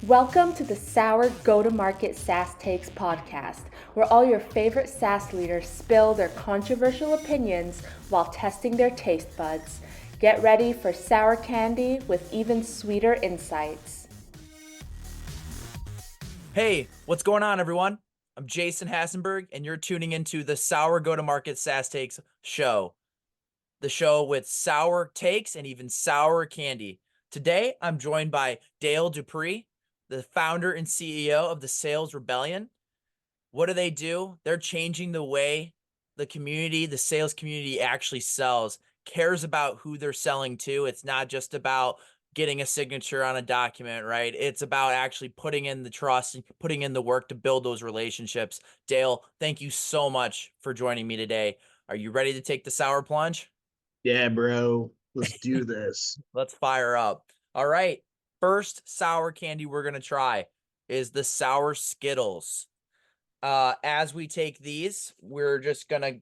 Welcome to the Sour Go-to-Market SaaS Takes podcast, where all your favorite SaaS leaders spill their controversial opinions while testing their taste buds. Get ready for sour candy with even sweeter insights. Hey, what's going on, everyone? I'm Jason Hassenberg, and you're tuning into the Sour Go-to-Market SaaS Takes show, the show with sour takes and even sour candy. Today, I'm joined by Dale Dupree, the founder and CEO of the Sales Rebellion. What do? They're changing the way the sales community actually sells, cares about who they're selling to. It's not just about getting a signature on a document, right? It's about actually putting in the trust and putting in the work to build those relationships. Dale, thank you so much for joining me today. Are you ready to take the sour plunge? Yeah, bro. Let's do this. Let's fire up. All right. First sour candy we're going to try is the sour Skittles. As we take these, we're just gonna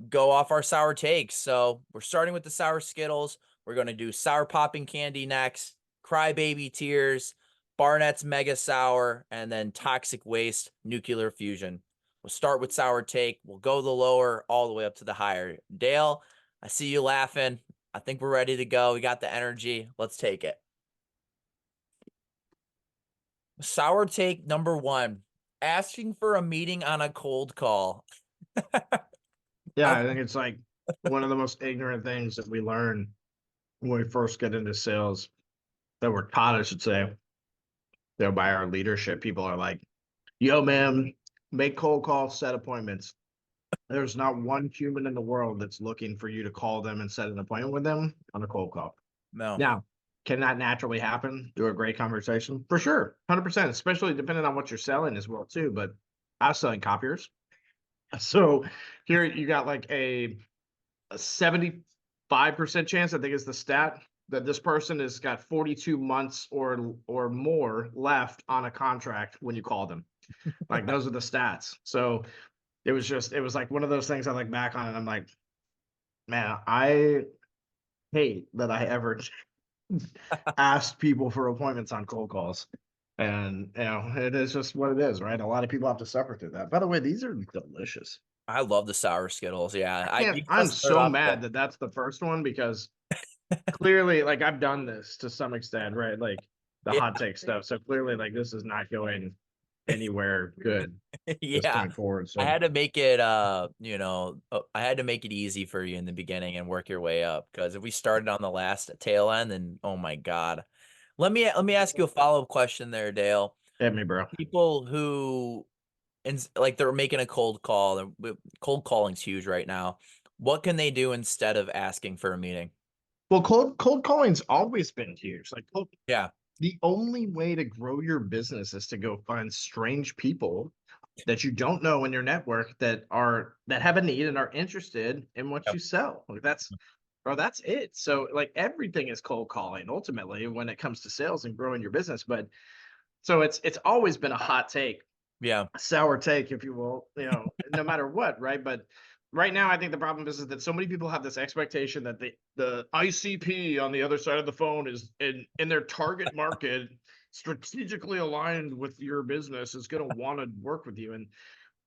go off our sour takes. So we're starting with the sour Skittles. We're gonna do sour popping candy next, crybaby tears, Barnett's mega sour, and then toxic waste nuclear fusion. We'll start with sour take. We'll go the lower all the way up to the higher. Dale, I see you laughing. I think we're ready to go. We got the energy. Let's take it. Sour take number one, asking for a meeting on a cold call. Yeah, I think it's like one of the most ignorant things that we learn when we first get into sales, that we're taught, I should say, by our leadership. People are like, yo, man, make cold calls, set appointments. There's not one human in the world that's looking for you to call them and set an appointment with them on a cold call. No. Now, can that naturally happen through a great conversation? For sure, 100%, especially depending on what you're selling as well, too. But I was selling copiers. So here you got like a 75% chance, I think is the stat, that this person has got 42 months or more left on a contract when you call them. Like those are the stats. So it was like one of those things I look back on and I'm like, man, I hate that I ever asked people for appointments on cold calls. And it is just what it is, right? A lot of people have to suffer through that. By the way, these are delicious. I love the sour Skittles. Yeah, you I'm gotta start so off mad good. that that's the first one because clearly, like, I've done this to some extent, right? Like the Yeah, hot take stuff. So clearly, like, this is not going anywhere good this yeah. point forward. I So had to make it, I had to make it easy for you in the beginning and work your way up. Because if we started on the last tail end, then oh my God. Let me ask you a follow-up question there, Dale. hit me, bro. People who like they're making a cold call. Cold calling's huge right now. What can they do instead of asking for a meeting? Well, cold calling's always been huge. Like Yeah. the only way to grow your business is to go find strange people that you don't know in your network that have a need and are interested in what Yep. you sell. Like that's it. So like everything is cold calling ultimately when it comes to sales and growing your business. But so it's always been a hot take, Yeah. a sour take, if you will, no matter what, right? But right now, I think the problem is that so many people have this expectation that the ICP on the other side of the phone is in their target market, strategically aligned with your business, is going to want to work with you. And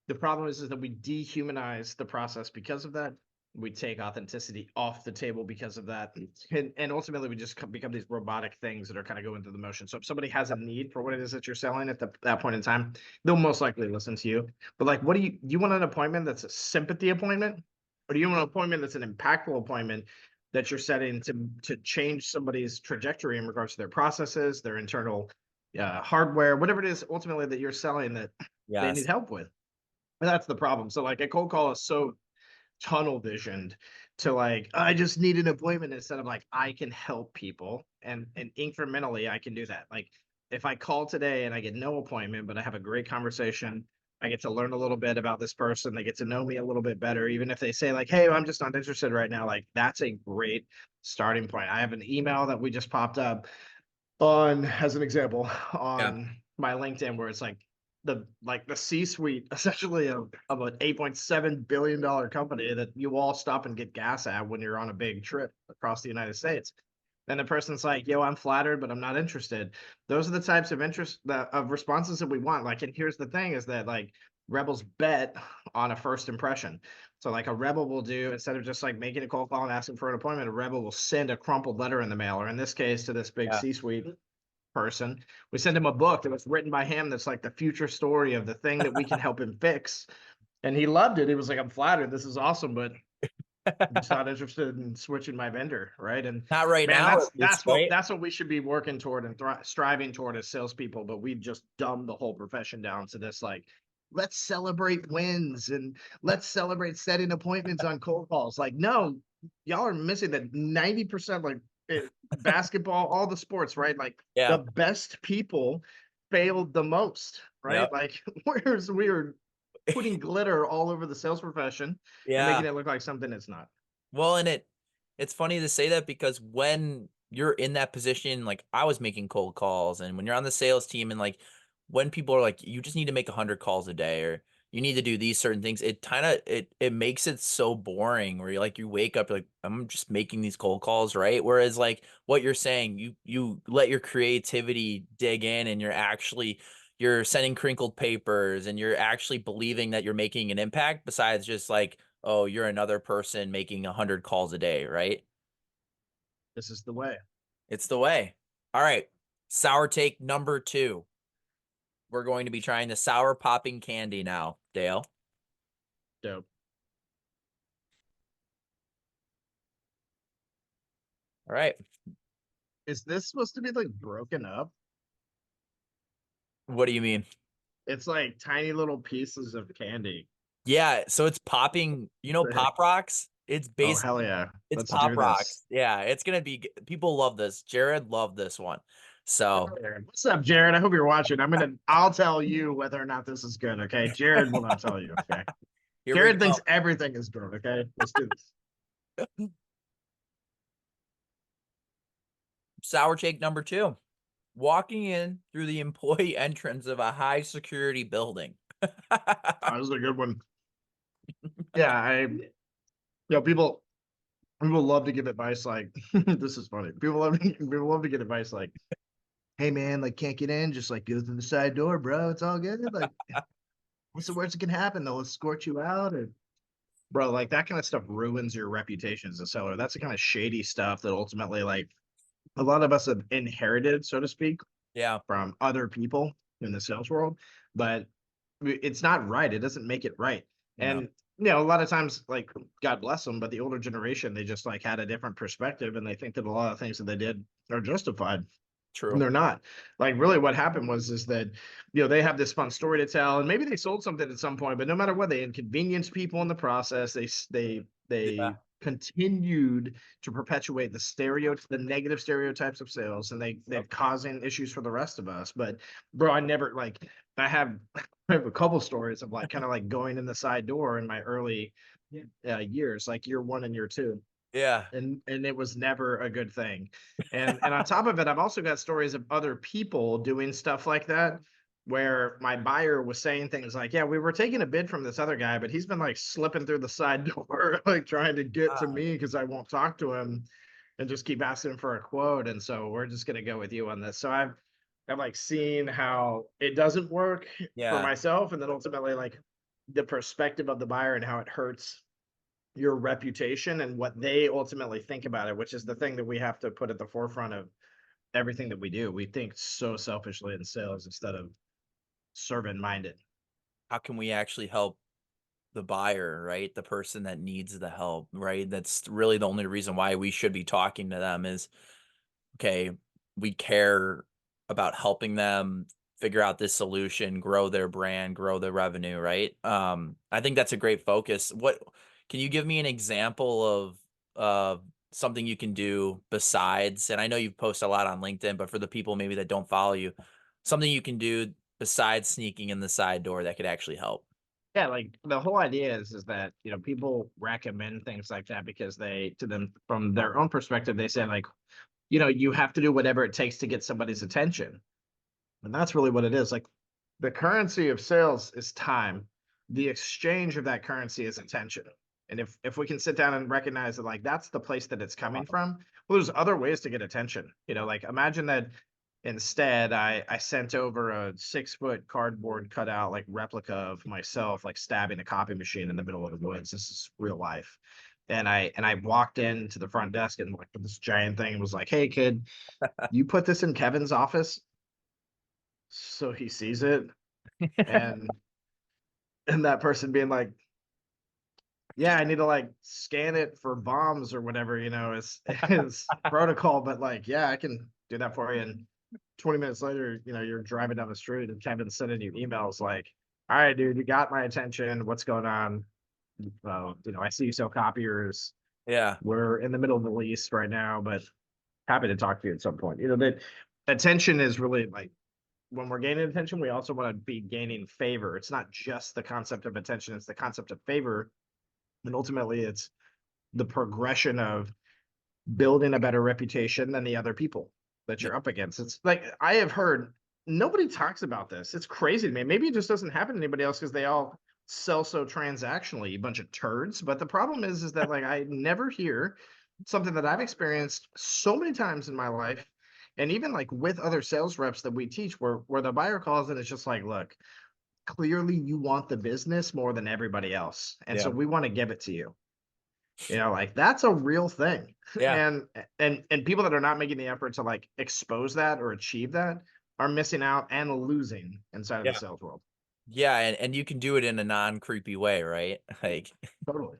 the problem is that we dehumanize the process because of that. We take authenticity off the table because of that. And ultimately, we just become these robotic things that are kind of going through the motion. So if somebody has a need for what it is that you're selling at that point in time, they'll most likely listen to you. But like, what do you want an appointment that's a sympathy appointment? Or do you want an appointment that's an impactful appointment that you're setting to change somebody's trajectory in regards to their processes, their internal hardware, whatever it is ultimately that you're selling that they need Yes. help with? And that's the problem. So like a cold call is so tunnel visioned to like, I just need an appointment instead of like, I can help people and incrementally I can do that. Like if I call today and I get no appointment, but I have a great conversation, I get to learn a little bit about this person. They get to know me a little bit better. Even if they say like, hey, I'm just not interested right now. Like that's a great starting point. I have an email that we just popped up on, as an example, Yeah. on my LinkedIn where it's like the C-suite essentially of an $8.7 billion company that you all stop and get gas at when you're on a big trip across the United States. and the person's like, yo, I'm flattered, but I'm not interested. Those are the types of of responses that we want. Like, and here's the thing is that like rebels bet on a first impression. So like a rebel will do, instead of just like making a cold call and asking for an appointment, a rebel will send a crumpled letter in the mail, or in this case to this big Yeah. C-suite person. We send him a book that was written by him that's like the future story of the thing that we can help him fix. And he loved it. He was like, I'm flattered. This is awesome, but I'm just not interested in switching my vendor, right? And Not right man, now, at least, right? that's what we should be working toward and striving toward as salespeople. But we've just dumbed the whole profession down to this like, let's celebrate wins and let's celebrate setting appointments on cold calls. Like, no, y'all are missing that 90% like basketball, all the sports, right? Like Yeah. the best people failed the most, right? Yep. Like we are putting glitter all over the sales profession and Yeah. making it look like something it's not. Well, and it's funny to say that because when you're in that position, like I was making cold calls, and when you're on the sales team, and like when people are like, you just need to make 100 calls a day, or you need to do these certain things, it kind of it makes it so boring. Where you like you wake up, you're like, I'm just making these cold calls, right? Whereas like what you're saying, you let your creativity dig in, and you're sending crinkled papers, and you're actually believing that you're making an impact besides just like, oh, you're another person making 100 calls a day, right? This is the way. It's the way. All right. Sour take number 2. We're going to be trying the sour popping candy now, Dale. Dope. All right. Is this supposed to be like broken up? What do you mean? It's like tiny little pieces of candy. Yeah, so it's popping, Pop Rocks? It's Oh, basically hell yeah. it's Let's Pop do Rocks. this. Yeah, it's gonna be people love this. Jared loved this one. So What's up, Jared? I hope you're watching. I'll tell you whether or not this is good, okay? Jared will not tell you, okay? here we Jared go. thinks everything is good, okay? Let's do this. Sour take number 2. Walking in through the employee entrance of a high security building. That was a good one. Yeah, people love to give advice like this is funny. People love to get advice like, hey man, like can't get in, just like go through the side door, bro. It's all good. Like what's the worst that can happen? They'll escort you out, and bro, like that kind of stuff ruins your reputation as a seller. That's the kind of shady stuff that ultimately like a lot of us have inherited, so to speak, Yeah. from other people in the sales world, but it's not right. It doesn't make it right. No. And a lot of times, like God bless them, but the older generation, they just like had a different perspective, and they think that a lot of things that they did are justified. True. And they're not. Like really what happened was is that they have this fun story to tell, and maybe they sold something at some point, but no matter what, they inconvenienced people in the process. They Yeah. continued to perpetuate the negative stereotypes of sales, and they're causing issues for the rest of us. But bro, I have a couple stories of like kind of like going in the side door in my early years, like year 1 and year 2, Yeah. and it was never a good thing. And on top of it, I've also got stories of other people doing stuff like that, where my buyer was saying things like, yeah, we were taking a bid from this other guy, but he's been like slipping through the side door, like trying to get to me because I won't talk to him and just keep asking for a quote. And so we're just going to go with you on this. So I've like seen how it doesn't work for Yeah. myself. And then ultimately like the perspective of the buyer and how it hurts your reputation and what they ultimately think about it, which is the thing that we have to put at the forefront of everything that we do. We think so selfishly in sales instead of servant minded. How can we actually help the buyer, right? The person that needs the help, right? That's really the only reason why we should be talking to them is, okay, we care about helping them figure out this solution, grow their brand, grow their revenue, right? I think that's a great focus. Can you give me an example of something you can do besides, and I know you post a lot on LinkedIn, but for the people maybe that don't follow you, something you can do besides sneaking in the side door that could actually help? Yeah, like the whole idea is that people recommend things like that because to them from their own perspective, they say like, you have to do whatever it takes to get somebody's attention. And that's really what it is. Like the currency of sales is time. The exchange of that currency is attention. And if we can sit down and recognize that like that's the place that it's coming from, well, there's other ways to get attention. Like imagine that instead I sent over a 6-foot cardboard cutout like replica of myself like stabbing a copy machine in the middle of the woods. This is real life. And I walked into the front desk and like this giant thing and was like, "Hey kid, you put this in Kevin's office so he sees it." And that person being like, "Yeah, I need to like scan it for bombs or whatever, is protocol, but like, yeah, I can do that for you." And 20 minutes later, you're driving down the street and Kevin's sending you emails like, "All right, dude, you got my attention. What's going on? I see you sell copiers. Yeah. We're in the middle of the lease right now, but happy to talk to you at some point." That attention is really like when we're gaining attention, we also want to be gaining favor. It's not just the concept of attention, it's the concept of favor. And ultimately, it's the progression of building a better reputation than the other people that you're up against. It's like I have heard nobody talks about this. It's crazy to me. Maybe it just doesn't happen to anybody else because they all sell so transactionally, a bunch of turds. But the problem is that like I never hear something that I've experienced so many times in my life, and even like with other sales reps that we teach, where the buyer calls and it's just like, "Look, clearly you want the business more than everybody else, and so Yeah. we want to give it to you." Like that's a real thing. Yeah. And people that are not making the effort to like expose that or achieve that are missing out and losing inside of the Yeah. sales world. Yeah. And you can do it in a non-creepy way, right? Like Totally.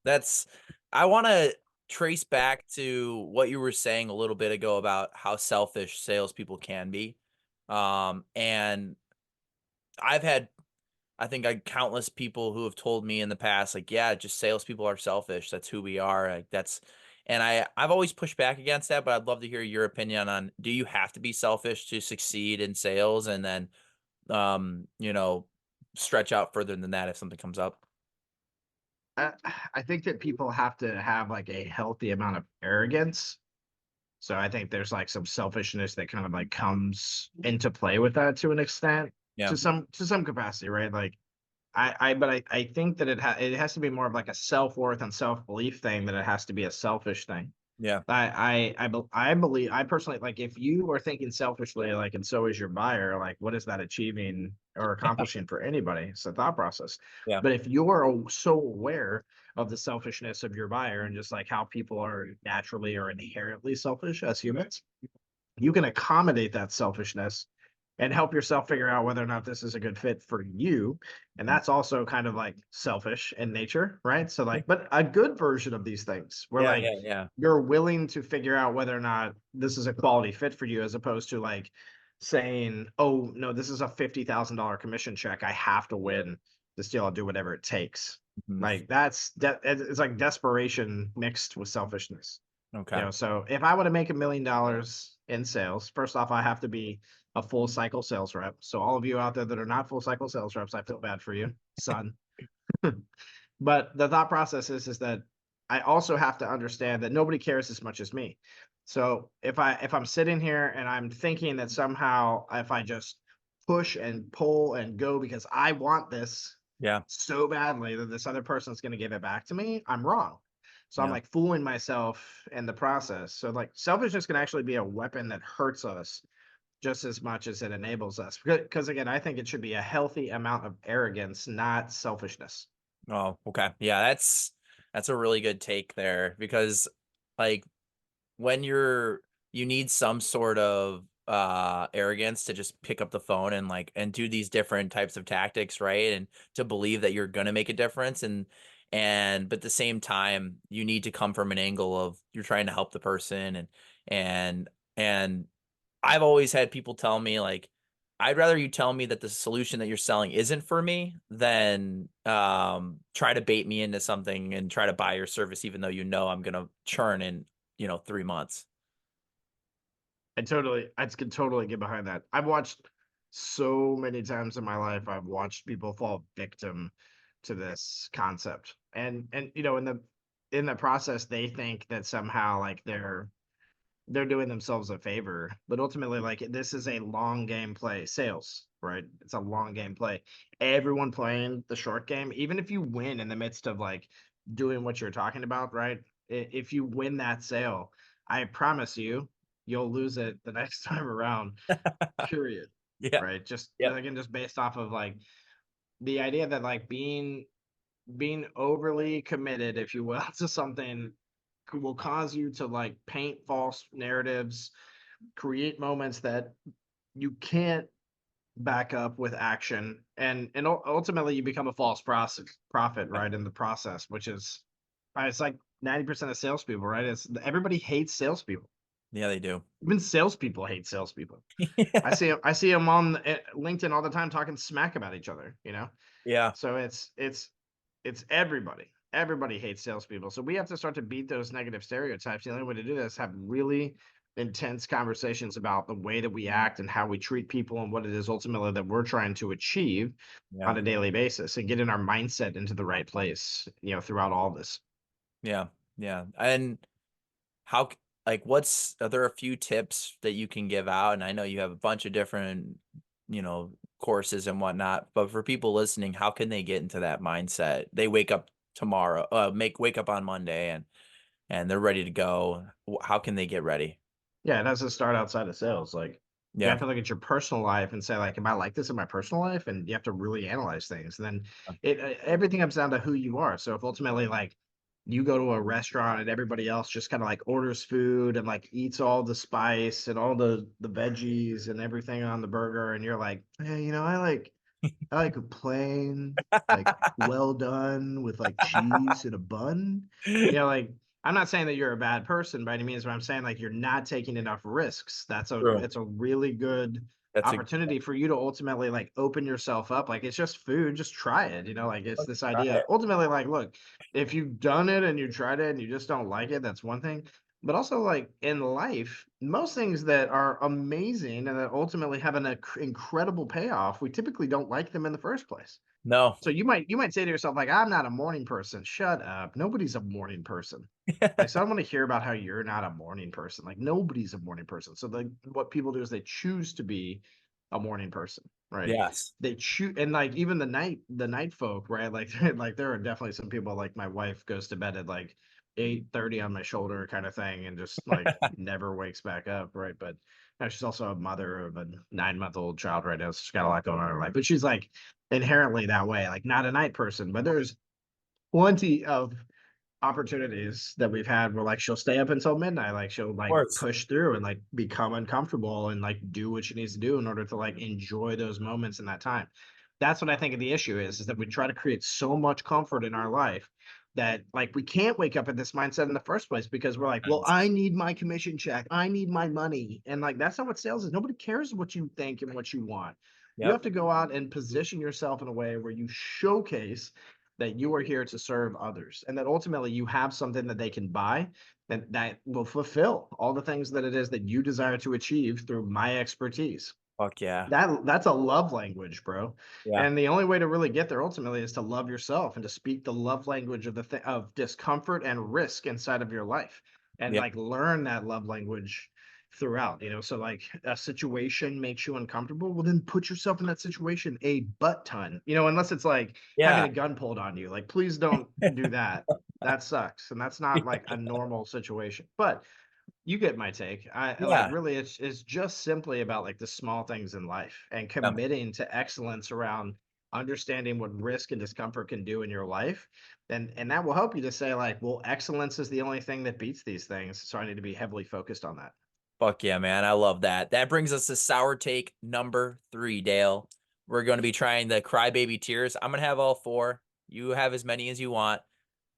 that's I want to trace back to what you were saying a little bit ago about how selfish salespeople can be. And I've had I think countless people who have told me in the past, like, yeah, just salespeople are selfish. That's who we are. Like and I've always pushed back against that, but I'd love to hear your opinion on, do you have to be selfish to succeed in sales? And then, you know, stretch out further than that if something comes up. I, I think that people have to have like a healthy amount of arrogance. So I think there's like some selfishness that kind of like comes into play with that to an extent, Yeah. to some capacity, right? Like but I think that it has to be more of like a self-worth and self-belief thing than it has to be a selfish thing. Yeah. I believe I personally like if you are thinking selfishly, like, and so is your buyer, like, what is that achieving or accomplishing for anybody? It's a thought process. Yeah. But if you're so aware of the selfishness of your buyer and just like how people are naturally or inherently selfish as humans, you can accommodate that selfishness and help yourself figure out whether or not this is a good fit for you. And Mhm. that's also kind of like selfish in nature, right? So like, but a good version of these things where Yeah. like Yeah. Yeah. you're willing to figure out whether or not this is a quality fit for you, as opposed to like saying, "Oh no, this is a $50,000 commission check. I have to win this deal. I'll do whatever it takes." Mhm. Like it's like desperation mixed with selfishness. Okay. So if I want to make $1 million in sales, first off, I have to be a full cycle sales rep. So all of you out there that are not full cycle sales reps, I feel bad for you, son. But the thought process is that I also have to understand that nobody cares as much as me. So if I'm sitting here and I'm thinking that somehow if I just push and pull and go because I want this Yeah. so badly that this other person's going to give it back to me, I'm wrong. So I'm Yeah. like fooling myself in the process. So like selfishness can actually be a weapon that hurts us just as much as it enables us. Because again, I think it should be a healthy amount of arrogance, not selfishness. Oh, okay. Yeah, that's a really good take there, because like when you need some sort of arrogance to just pick up the phone and do these different types of tactics, right? And to believe that you're going to make a difference, but at the same time you need to come from an angle of you're trying to help the person, and and I've always had people tell me, like, I'd rather you tell me that the solution that you're selling isn't for me than try to bait me into something and try to buy your service, even though you know I'm gonna churn in 3 months. I can totally get behind that. I've watched so many times in my life, I've watched people fall victim to this concept. And in the process, they think that somehow like they're doing themselves a favor, but ultimately like this is a long game play. Sales right? It's a long game play. Everyone playing the short game, even if you win in the midst of like doing what you're talking about, right? If you win that sale, I promise you, you'll lose it the next time around, period. Yeah. Right? Just Yep. again, just based off of like the idea that like being overly committed, if you will, to something will cause you to like paint false narratives, create moments that you can't back up with action, and ultimately you become a false prophet, right, in the process, which is it's like 90% of salespeople, right? It's everybody hates salespeople. Yeah, they do. Even salespeople hate salespeople. I Yeah. see them on LinkedIn all the time talking smack about each other, Yeah. So it's everybody. Everybody hates salespeople. So we have to start to beat those negative stereotypes. The only way to do this is have really intense conversations about the way that we act and how we treat people and what it is ultimately that we're trying to achieve Yeah. on a daily basis and getting our mindset into the right place, throughout all this. Yeah. Yeah. And how, like, are there a few tips that you can give out? And I know you have a bunch of different, courses and whatnot, but for people listening, how can they get into that mindset? They wake up tomorrow, wake up on Monday and they're ready to go. How can they get ready? Yeah, it has to start outside of sales. Like you have Yeah. to look at your personal life and say, like, am I like this in my personal life? And you have to really analyze things. And then everything comes down to who you are. So if ultimately like you go to a restaurant and everybody else just kind of like orders food and like eats all the spice and all the veggies and everything on the burger, and you're like, hey, I like a plain, like well done with like cheese and a bun. Like I'm not saying that you're a bad person by any means, but I'm saying like you're not taking enough risks. True. It's a really good That's a opportunity for you to ultimately like open yourself up. Like it's just food, just try it. Like it's this try it. idea. Ultimately, like, look, if you've done it and you tried it and you just don't like it, that's one thing. But also, like in life, most things that are amazing and that ultimately have an incredible payoff, we typically don't like them in the first place. No. So you might say to yourself, like, I'm not a morning person. Shut up. Nobody's a morning person. Like, so I don't want to hear about how you're not a morning person. Like, nobody's a morning person. So what people do is they choose to be a morning person, right? Yes. They choose, and like even the night folk, right? Like, like there are definitely some people, like my wife goes to bed at like 8:30 on my shoulder kind of thing and just like never wakes back up, right? But she's also a mother of a 9-month-old child right now, so she's got a lot going on in her life. But she's like inherently that way, like not a night person. But there's plenty of opportunities that we've had where like she'll stay up until midnight, like she'll Of like course. push through and like become uncomfortable and like do what she needs to do in order to like enjoy those moments in that time. That's what I think of the issue is that we try to create so much comfort in our life that like we can't wake up in this mindset in the first place because we're like, well, I need my commission check, I need my money. And like that's not what sales is. Nobody cares what you think and what you want. You Yep. have to go out and position yourself in a way where you showcase that you are here to serve others and that ultimately you have something that they can buy and that will fulfill all the things that it is that you desire to achieve through my expertise. Fuck yeah. That's a love language, bro. Yeah. And the only way to really get there ultimately is to love yourself and to speak the love language of of discomfort and risk inside of your life and Yeah. like learn that love language throughout, so like a situation makes you uncomfortable, well then put yourself in that situation a butt ton, unless it's like having Yeah. a gun pulled on you. Like please don't do that. That sucks and that's not like a normal situation. But you get my take. I like Yeah. really it's just simply about like the small things in life and Yeah. committing to excellence around understanding what risk and discomfort can do in your life. And that will help you to say like, well, excellence is the only thing that beats these things. So I need to be heavily focused on that. Fuck yeah, man. I love that. That brings us to sour take number 3, Dale. We're going to be trying the crybaby tears. I'm going to have all 4. You have as many as you want.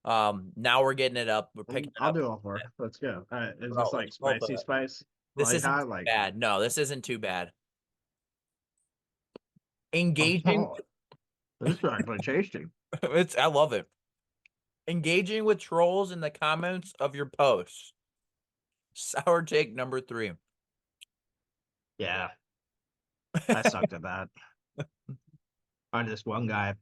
Now we're getting it up. We're picking it I'll up. do all four. Let's go. All right. Is Bro, this let's like go for spicy it. spice? This Light isn't hot? too Like bad. No, this isn't too bad. Engaging. oh, this is actually tasty. I love it. Engaging with trolls in the comments of your posts. Sour take number 3. Yeah, I sucked at that. On this one guy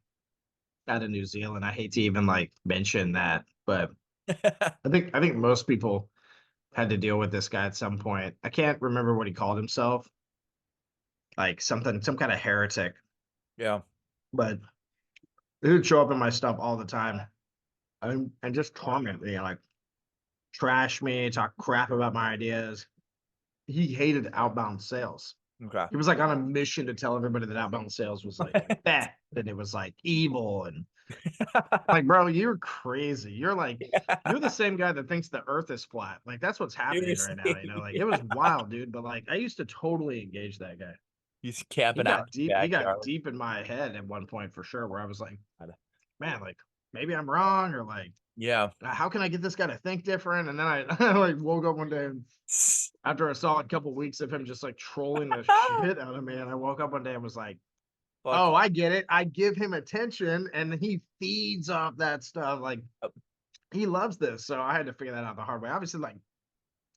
out of New Zealand. I hate to even like mention that, but I think most people had to deal with this guy at some point. I can't remember what he called himself. like some kind of heretic. Yeah. But he would show up in my stuff all the time and just torment me, like trash me, talk crap about my ideas. He hated outbound sales. Okay. He was like on a mission to tell everybody that outbound sales was like bad and it was like evil and like, bro, you're crazy. You're the same guy that thinks the earth is flat. Like that's what's happening right now, you know? Like it was wild, dude, but like I used to totally engage that guy. He's He camping out got in the deep, he got backyard. deep in my head at one point for sure, where I was like, man, like maybe I'm wrong, or like, Yeah. how can I get this guy to think different? And then I like woke up one day and after a solid couple weeks of him just like trolling the shit out of me, and I woke up one day and was like, oh, I get it. I give him attention and he feeds off that stuff. Like he loves this. So I had to figure that out the hard way. Obviously, like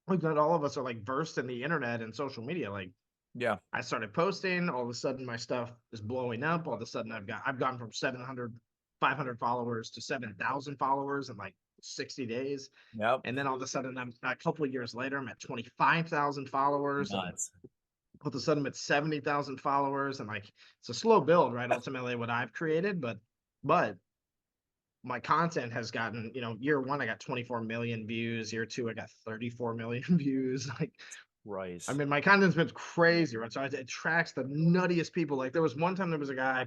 not all of us are like versed in the internet and social media. Like, yeah, I started posting, all of a sudden my stuff is blowing up. All of a sudden I've gone from 700, 500 followers to 7,000 followers in like 60 days. Yep. And then all of a sudden I'm a couple of years later, I'm at 25,000 followers. Nuts. All of a sudden I'm at 70,000 followers, and like it's a slow build, right? Ultimately what I've created, but my content has gotten, year one I got 24 million views, year two I got 34 million views. Like, Right. I mean, my content's been crazy, right? So it attracts the nuttiest people. Like there was one time there was a guy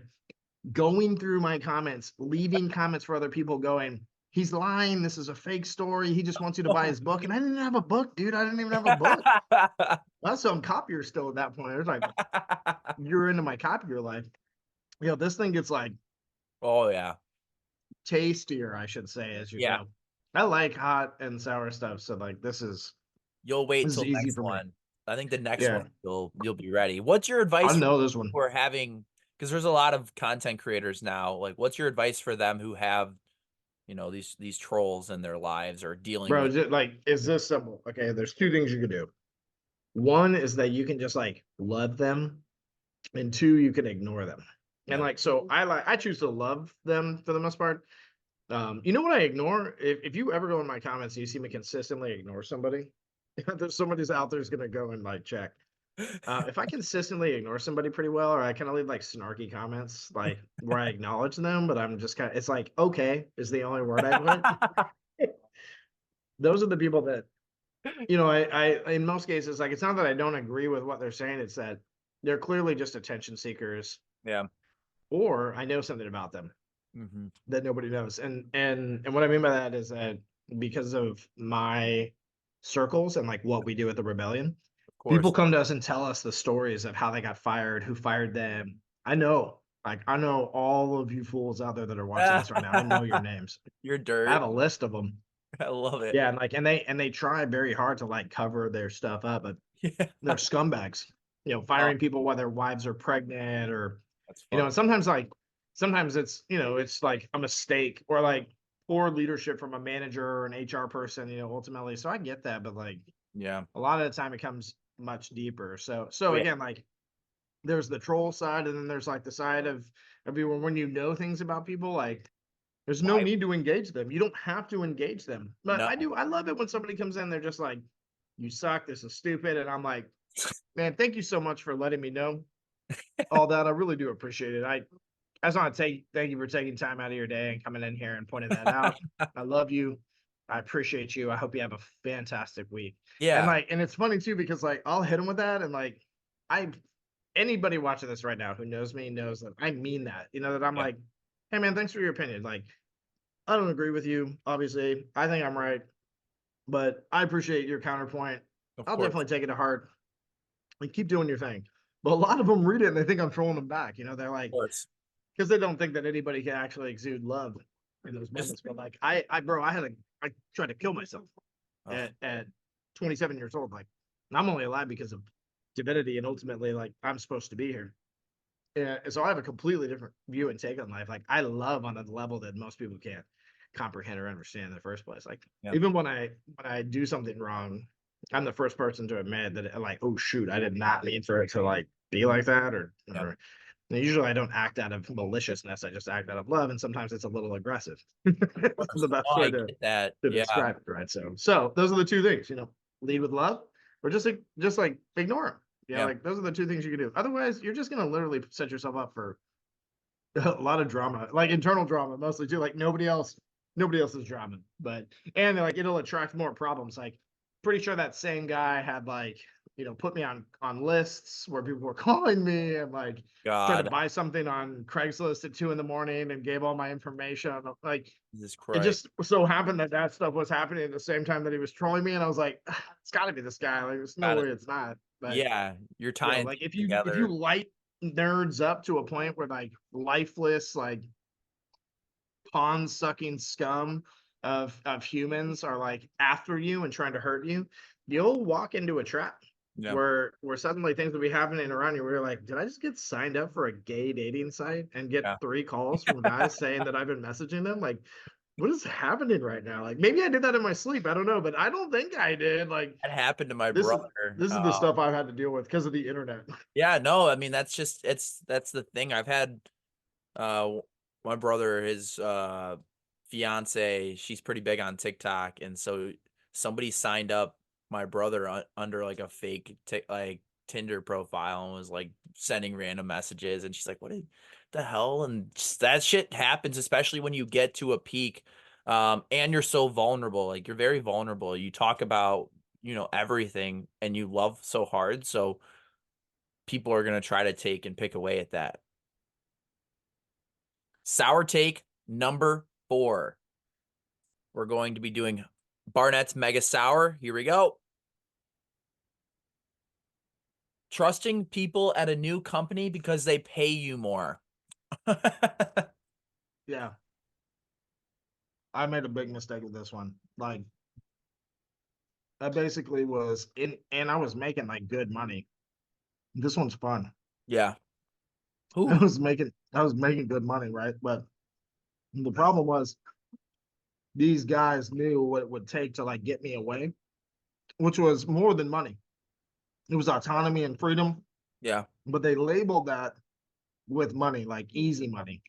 going through my comments, leaving comments for other people going, he's lying, this is a fake story, he just wants you to buy his book. And I didn't have a book, dude. I didn't even have a book. That's some copier still at that point. It was like, you're into my copier life. This thing gets like, oh yeah, tastier, I should say, as you go. I like hot and sour stuff, so like you'll wait till easy next for me. one. I think the next one you'll be ready. What's your advice? I know this one. For having, because there's a lot of content creators now. Like, what's your advice for them who have, these trolls in their lives or dealing Bro, with? is this simple? Okay, there's two things you can do. One is that you can just like love them, and two, you can ignore them. And like, so I choose to love them for the most part. You know what I ignore? If you ever go in my comments and you see me consistently ignore somebody, there's somebody's out there's gonna go and like check. If I consistently ignore somebody pretty well, or I kind of leave like snarky comments, like where I acknowledge them, but I'm just it's like, okay, is the only word I put. Those are the people that, I in most cases, like, it's not that I don't agree with what they're saying, it's that they're clearly just attention seekers. Yeah. Or I know something about them that nobody knows. And what I mean by that is that because of my circles and like what we do at the Rebellion, people come to us and tell us the stories of how they got fired, who fired them. I know all of you fools out there that are watching this right now. I know your names. You're dirt. I have a list of them. I love it. Yeah, and they try very hard to like cover their stuff up, but they're scumbags. Firing people while their wives are pregnant, or and sometimes it's it's like a mistake, or like poor leadership from a manager or an HR person, ultimately. So I get that, but like, a lot of the time it comes much deeper. So again, like there's the troll side, and then there's like the side of everyone when things about people, like there's no need to engage them. You don't have to engage them. But I love it when somebody comes in, they're just like, you suck, this is stupid. And I'm like, man, thank you so much for letting me know all that. I really do appreciate it. I just want to thank you for taking time out of your day and coming in here and pointing that out. I love you. I appreciate you. I hope you have a fantastic week. Yeah. And it's funny too, because like I'll hit them with that, and like anybody watching this right now who knows me knows that I mean that. That I'm like, hey man, thanks for your opinion. Like, I don't agree with you, obviously. I think I'm right, but I appreciate your counterpoint. I'll definitely take it to heart and keep doing your thing. But a lot of them read it and they think I'm trolling them back. They're like, because they don't think that anybody can actually exude love in those moments. But like, I tried to kill myself at 27 years old. Like, I'm only alive because of divinity, and ultimately, like, I'm supposed to be here. And so I have a completely different view and take on life. Like, I love on a level that most people can't comprehend or understand in the first place. Like, even when I do something wrong, I'm the first person to admit that, like, oh shoot, I did not mean for it to like be like that, or usually I don't act out of maliciousness. I just act out of love, and sometimes it's a little aggressive. That's the best way to describe it, right? So those are the two things. Lead with love, or just like ignore them. Yeah, Yeah. like those are the two things you can do. Otherwise, you're just gonna literally set yourself up for a lot of drama, like internal drama, mostly too. Like nobody else is drama, but and like it'll attract more problems. Like, pretty sure that same guy had like put me on lists where people were calling me and like tried to God, buy something on Craigslist at 2 a.m. and gave all my information. Like, Jesus it Christ. just so happened that that stuff was happening at the same time that he was trolling me, and I was like, it's got to be this guy. Like, there's no Got way it. it's not. But Yeah, you're tying like things if you together. light nerds up to a point where like lifeless, like pawn sucking scum of humans are like after you and trying to hurt you, you'll walk into a trap Yeah. where suddenly things will be happening around you where you're like, did I just get signed up for a gay dating site and get Yeah. 3 calls from guys saying that I've been messaging them? Like, what is happening right now? Like, maybe I did that in my sleep. I don't know, but I don't think I did. Like, That happened to my this is brother. this is the stuff I've had to deal with because of the internet. Yeah, no, I mean that's the thing. I've had my brother, his fiance, she's pretty big on TikTok, and so somebody signed up my brother under like a fake like Tinder profile and was like sending random messages, and she's like, "What the hell?" And just, that shit happens, especially when you get to a peak, and you're so vulnerable. Like you're very vulnerable. You talk about everything, and you love so hard, so people are gonna try to take and pick away at that. Sour take number 4. We're going to be doing Barnett's Mega Sour. Here we go. Trusting people at a new company because they pay you more. Yeah, I made a big mistake with this one. Like, I basically was in, and I was making like good money. This one's fun. Yeah. I Ooh. was making good money, right? But the problem was these guys knew what it would take to like get me away, which was more than money. It was autonomy and freedom, Yeah. but they labeled that with money, like easy money.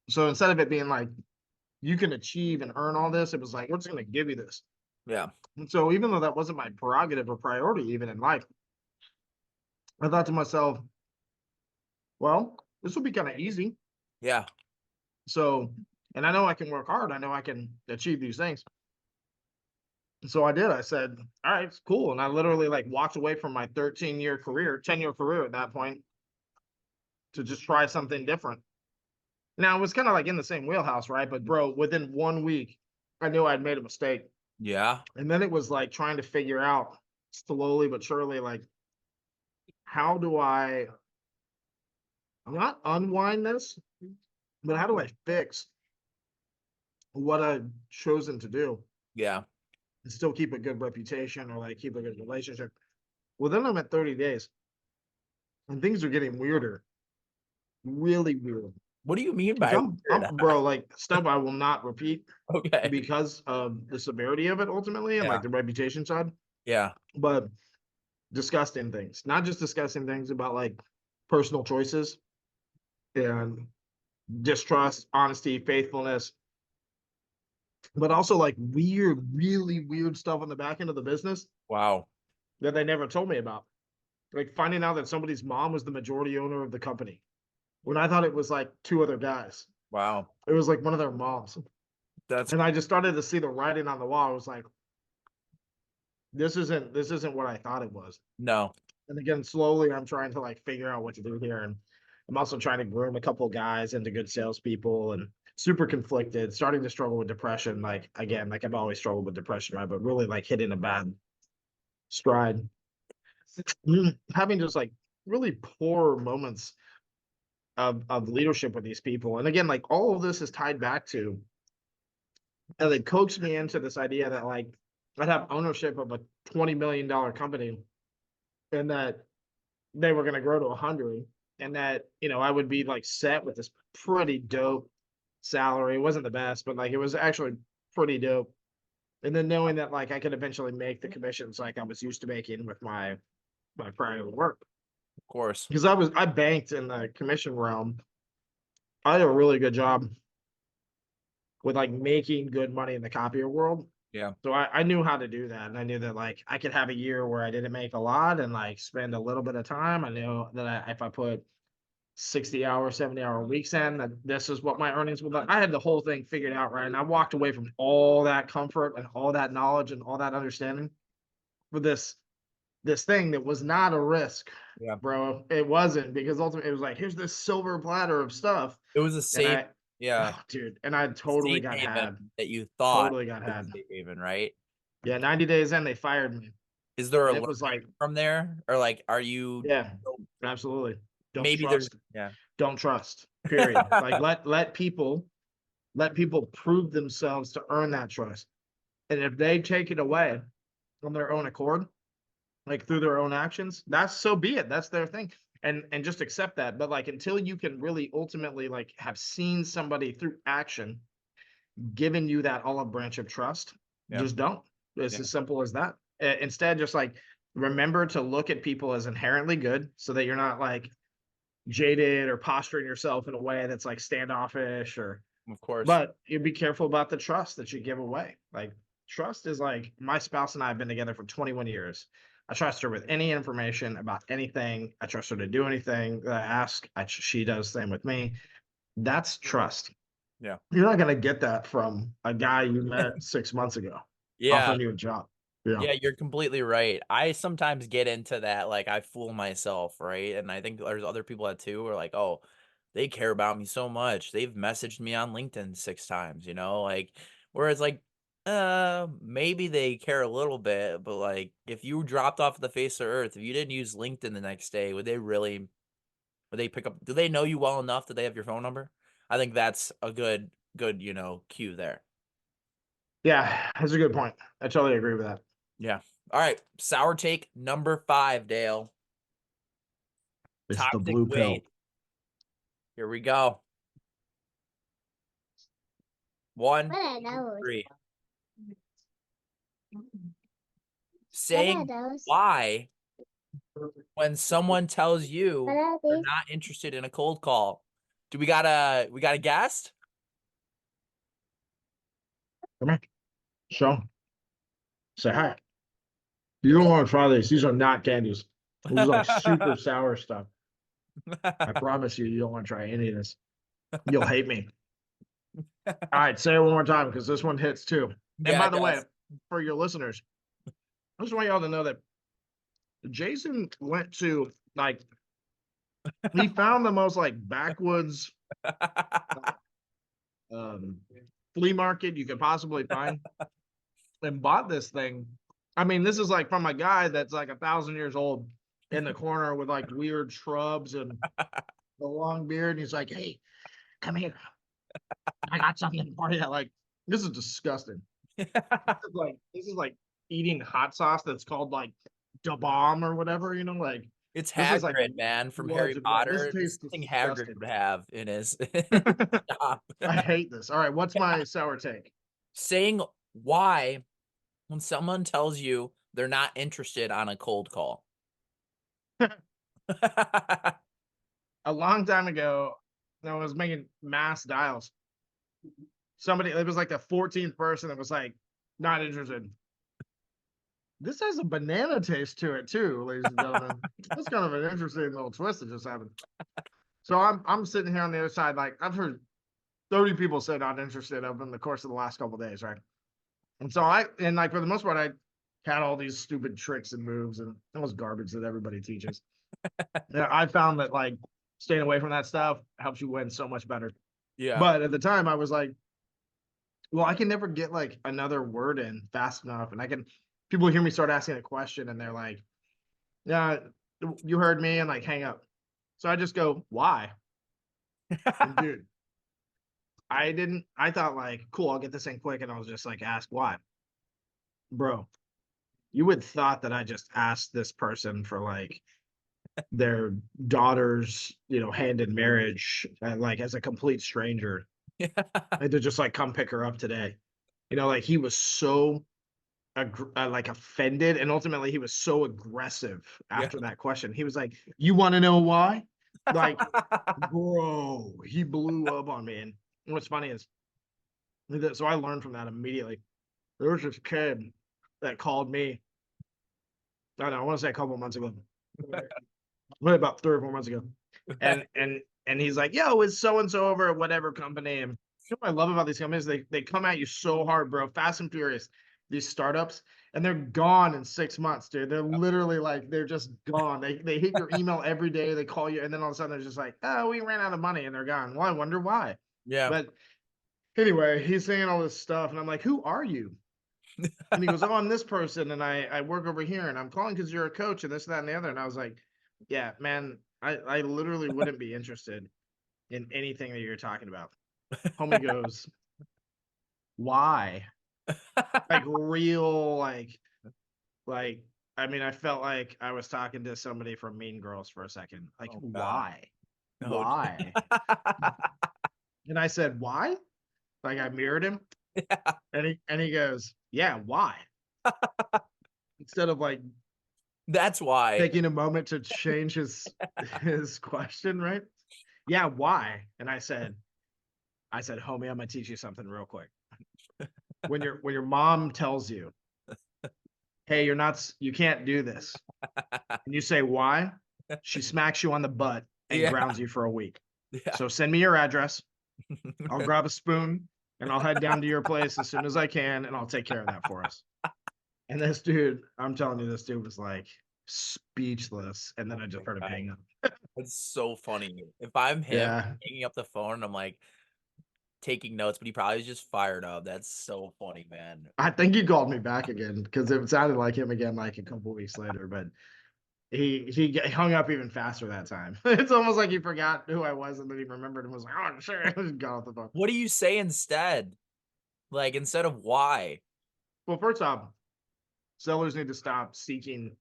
So instead of it being like you can achieve and earn all this, it was like we're just going to give you this. Yeah. And so even though that wasn't my prerogative or priority, even in life, I thought to myself, well, this will be kind of easy. Yeah. So, and I know I can work hard. I know I can achieve these things. So I did. I said, all right, it's cool. And I literally like walked away from my 10-year career at that point to just try something different. Now it was kind of like in the same wheelhouse, right? But bro, within 1 week, I knew I'd made a mistake. Yeah. And then it was like trying to figure out slowly but surely, like, how do I not unwind this, but how do I fix what I've chosen to do Yeah. and still keep a good reputation or like keep a good relationship? Well, then I'm at 30 days and things are getting weirder, really weird. What do you mean Which by weird? I'm bro, like stuff I will not repeat Okay. because of the severity of it ultimately and Yeah. like the reputation side, Yeah. but disgusting things, not just disgusting things about like personal choices and distrust, honesty, faithfulness, but also like weird, really weird stuff on the back end of the business Wow. that they never told me about. Like finding out that somebody's mom was the majority owner of the company when I thought it was like 2 other guys. Wow. It was like one of their moms. That's And I just started to see the writing on the wall. I was like, this isn't what I thought it was. no. And again, slowly I'm trying to like figure out what to do here. And I'm also trying to groom a couple of guys into good salespeople and super conflicted, starting to struggle with depression. Like again, like I've always struggled with depression, right? But really like hitting a bad stride. Having just like really poor moments of leadership with these people. And again, like all of this is tied back to, and they coaxed me into this idea that like I'd have ownership of a $20 million company and that they were going to grow to 100 and that, I would be like set with this pretty dope salary. It wasn't the best, but like it was actually pretty dope. And then knowing that like I could eventually make the commissions like I was used to making with my prior work. Of course. Because I banked in the commission realm. I did a really good job with like making good money in the copier world. Yeah. So I knew how to do that. And I knew that like I could have a year where I didn't make a lot and like spend a little bit of time. I knew that if I put 60-hour, 70-hour weeks in, that this is what my earnings would look. I had the whole thing figured out, right? And I walked away from all that comfort and all that knowledge and all that understanding for this thing that was not a risk, Yeah. bro. It wasn't, because ultimately it was like, here's this silver platter of stuff. It was a And safe, yeah, oh, dude, and I totally safe got haven had. that you thought Totally got was had. a safe haven, right? Yeah, 90 days in, they fired me. Is there a And it was learning like, from there, or like, are you yeah, absolutely. Don't maybe there's trust. yeah, Don't trust. Period. Like let people prove themselves to earn that trust. And if they take it away on their own accord, like through their own actions, that's so be it. That's their thing. And just accept that. But like until you can really ultimately like have seen somebody through action giving you that olive branch of trust, yeah, just don't. It's yeah, as simple as that. Instead, just like remember to look at people as inherently good so that you're not like jaded or posturing yourself in a way that's like standoffish or, of course. but you be careful about the trust that you give away. Like trust is like my spouse and I have been together for 21 years. I trust her with any information about anything. I trust her to do anything that I ask. She does the same with me. That's trust. Yeah. You're not gonna get that from a guy you met 6 months ago Yeah. offering you a job. Yeah. Yeah, you're completely right. I sometimes get into that, like I fool myself, right? And I think there's other people that too are like, oh, they care about me so much. They've messaged me on LinkedIn 6 times, like whereas like maybe they care a little bit, but like if you dropped off the face of earth, if you didn't use LinkedIn the next day, would they pick up, do they know you well enough that they have your phone number? I think that's a good, cue there. Yeah, that's a good point. I totally agree with that. Yeah. All right. Sour take number 5, Dale. It's the Toxic blue pill. waste. Here we go. 1, What are 2, those? 3. What are Saying those? why when someone tells you What are they're these? not interested in a cold call. Do we got a guest? Come here. Show. Say hi. You don't want to try these. These are not candies. This is like super sour stuff. I promise you, you don't want to try any of this. You'll hate me. All right, say it one more time because this one hits too. And Yeah, by it the way, does. for your listeners, I just want y'all to know that Jason went to like he found the most like backwoods um flea market you could possibly find and bought this thing. I mean, this is like from a guy that's like 1,000 years old in the corner with like weird shrubs and the long beard. And he's like, "Hey, come here. I got something for you." Like, this is disgusting. This is like eating hot sauce that's called like da bomb or whatever, like It's this is like Hagrid, man, from Harry was this Potter. This is tastes something Hagrid disgusting. would have in his shop. I hate this. All right, what's my sour take? Saying why when someone tells you they're not interested on a cold call. A long time ago, I was making mass dials. Somebody, it was like the 14th person that was like, not interested. This has a banana taste to it too, ladies and gentlemen. That's kind of an interesting little twist that just happened. So I'm sitting here on the other side, like I've heard 30 people say not interested over in the course of the last couple of days, right? And so and like for the most part, I had all these stupid tricks and moves and it was garbage that everybody teaches. Yeah, I found that like staying away from that stuff helps you win so much better. Yeah. But at the time, I was like, well, I can never get like another word in fast enough. And people hear me start asking a question and they're like, yeah, you heard me, and like hang up. So I just go, why? And dude, I thought like, cool, I'll get this in quick. And I was just like, ask why. Bro, you would thought that I just asked this person for like their daughter's, hand in marriage, like as a complete stranger, and to just like come pick her up today. Like he was so like offended, and ultimately he was so aggressive Yeah. after that question. He was like, "You want to know why?" Like, bro, he blew up on me. And what's funny is, so I learned from that immediately. There was this kid that called me. I don't know, I want to say a couple months ago, about 3 or 4 months ago, and he's like, "Yo, is so and so over at whatever company?" And you know what I love about these companies? They come at you so hard, bro, fast and furious. These startups, and they're gone in 6 months, dude. They're literally like they're just gone. They hit your email every day. They call you, and then all of a sudden they're just like, "Oh, we ran out of money," and they're gone. Well, I wonder why. Yeah. But anyway, he's saying all this stuff, and I'm like, "Who are you?" And he goes, "Oh, I'm this person, and I work over here, and I'm calling because you're a coach, and this, that, and the other." And I was like, "Yeah, man, I literally wouldn't be interested in anything that you're talking about." Homie goes, "Why?" Like real, like. I mean, I felt like I was talking to somebody from Mean Girls for a second. Like, Oh God. why? Oh. Why? And I said, "Why?" Like I mirrored him, Yeah. and he goes, "Yeah, why?" Instead of like That's why. taking a moment to change his question, right? Yeah, why? And I said, "Homie, I'm gonna teach you something real quick. When your mom tells you, hey, you can't do this, and you say why, she smacks you on the butt and Yeah. grounds you for a week. Yeah. So send me your address. I'll grab a spoon and I'll head down to your place as soon as I can, and I'll take care of that for us." And this dude, I'm telling you, this dude was like speechless. And then I just heard him hang up. It's so funny. If I'm him Yeah. hanging up the phone and I'm like taking notes, but he probably was just fired up. That's so funny, man. I think he called me back again because it sounded like him again, like a couple weeks later. But hung up even faster that time. It's almost like he forgot who I was, and then he remembered and was like, "Oh, sure," and got off the phone. What do you say instead? Like instead of why? Well, first off, sellers need to stop seeking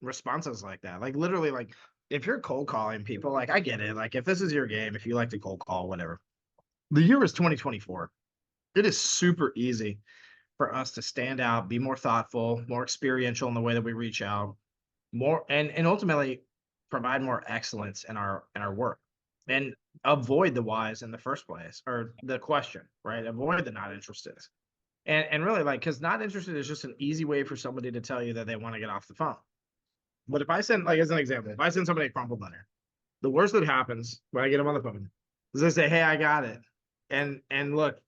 responses like that. Like literally, like if you're cold calling people, like I get it. Like if this is your game, if you like to cold call, whatever. The year is 2024. It is super easy for us to stand out, be more thoughtful, more experiential in the way that we reach out, more and ultimately provide more excellence in our work, and avoid the whys in the first place, or the question, right? Avoid the not interested. And really, like, because not interested is just an easy way for somebody to tell you that they want to get off the phone. But if I send, like, as an example, if I send somebody a crumpled letter, the worst that happens when I get them on the phone is they say, "Hey, I got it," and look,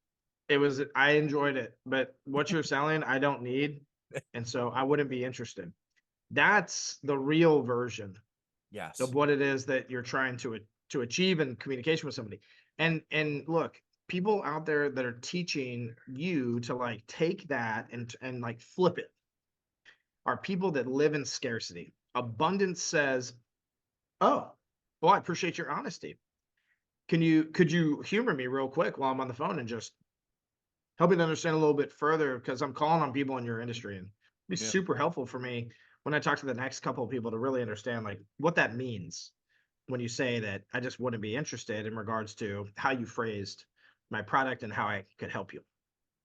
I enjoyed it, but what you're selling I don't need, and so I wouldn't be interested. That's the real version Yes. of what it is that you're trying to achieve in communication with somebody. And look, people out there that are teaching you to like take that and like flip it are people that live in scarcity. Abundance says, "Oh, well, I appreciate your honesty. Could you humor me real quick while I'm on the phone and just help me to understand a little bit further, because I'm calling on people in your industry, and it'd be Yeah. super helpful for me when I talk to the next couple of people to really understand like what that means when you say that I just wouldn't be interested in regards to how you phrased my product and how I could help you."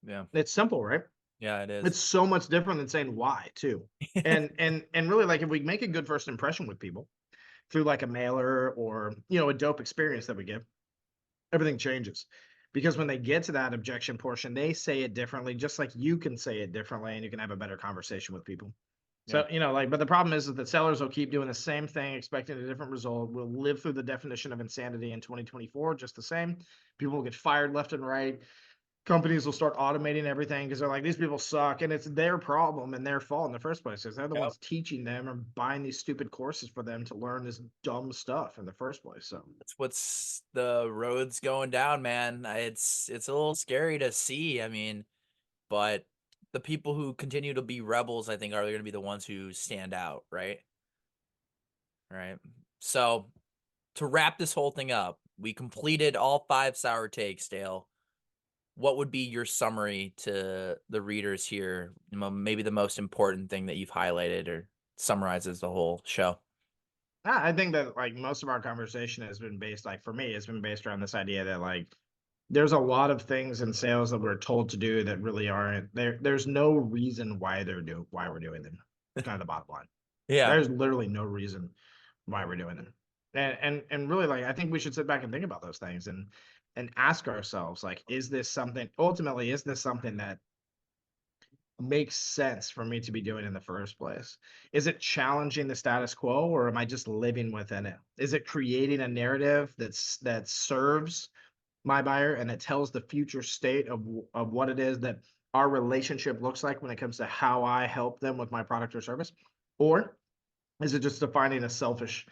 Yeah. It's simple, right? Yeah, it It's is. so much different than saying why too. And really, like, if we make a good first impression with people through like a mailer or a dope experience that we give, everything changes. Because when they get to that objection portion, they say it differently, just like you can say it differently, and you can have a better conversation with people. Yeah. So, like, but the problem is that sellers will keep doing the same thing, expecting a different result. We'll live through the definition of insanity in 2024 just the same. People will get fired left and right. Companies will start automating everything because they're like, these people suck. And it's their problem and their fault in the first place, because they're the Yep. ones teaching them or buying these stupid courses for them to learn this dumb stuff in the first place. So, That's what's the road's going down, man. It's a little scary to see. I mean, but the people who continue to be rebels, I think, are going to be the ones who stand out, right? Right. So to wrap this whole thing up, we completed all 5 sour takes, Dale. What would be your summary to the readers here? Maybe the most important thing that you've highlighted or summarizes the whole show. I think that like most of our conversation has been based, like for me, it's been based around this idea that like there's a lot of things in sales that we're told to do that really aren't there. There's no reason why we're doing them. Kind of the bottom line. Yeah. There's literally no reason why we're doing them. And really, like, I think we should sit back and think about those things and ask ourselves, like, is this something that makes sense for me to be doing in the first place? Is it challenging the status quo, or am I just living within it? Is it creating a narrative that serves my buyer and it tells the future state of what it is that our relationship looks like when it comes to how I help them with my product or service? Or is it just defining a selfish,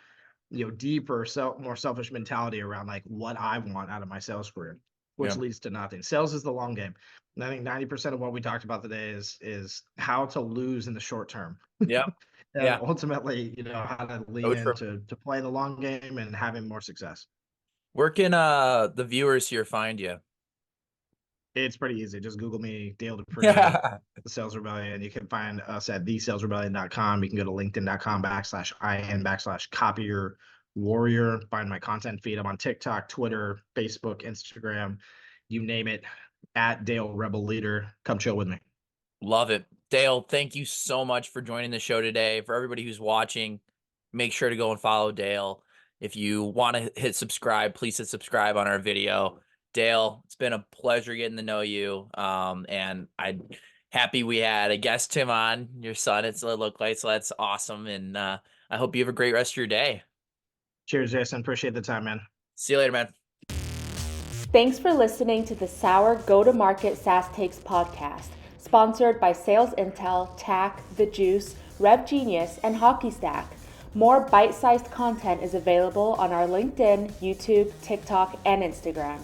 deeper, more selfish mentality around like what I want out of my sales career, which Yeah. leads to nothing. Sales is the long game. And I think 90% of what we talked about today is how to lose in the short term. Yeah. And Yeah. ultimately, how to lean Coach for into playing the long game and having more success. Where can the viewers here find you? It's pretty easy. Just Google me, Dale Dupree, Yeah. the Sales Rebellion. You can find us at thesalesrebellion.com. You can go to linkedin.com/in/copy warrior. Find my content feed. I'm on TikTok, Twitter, Facebook, Instagram, you name it, at Dale Rebel Leader. Come chill with me. Love it. Dale, thank you so much for joining the show today. For everybody who's watching, make sure to go and follow Dale. If you want to hit subscribe, please hit subscribe on our video. Dale, it's been a pleasure getting to know you. And I'm happy we had a guest, Tim, on, your son, it looked like, so that's awesome. And I hope you have a great rest of your day. Cheers, Jason. Appreciate the time, man. See you later, man. Thanks for listening to the Sour Go-to-Market SaaS Takes podcast, sponsored by Sales Intel, TAC, The Juice, Rev Genius, and Hockey Stack. More bite-sized content is available on our LinkedIn, YouTube, TikTok, and Instagram.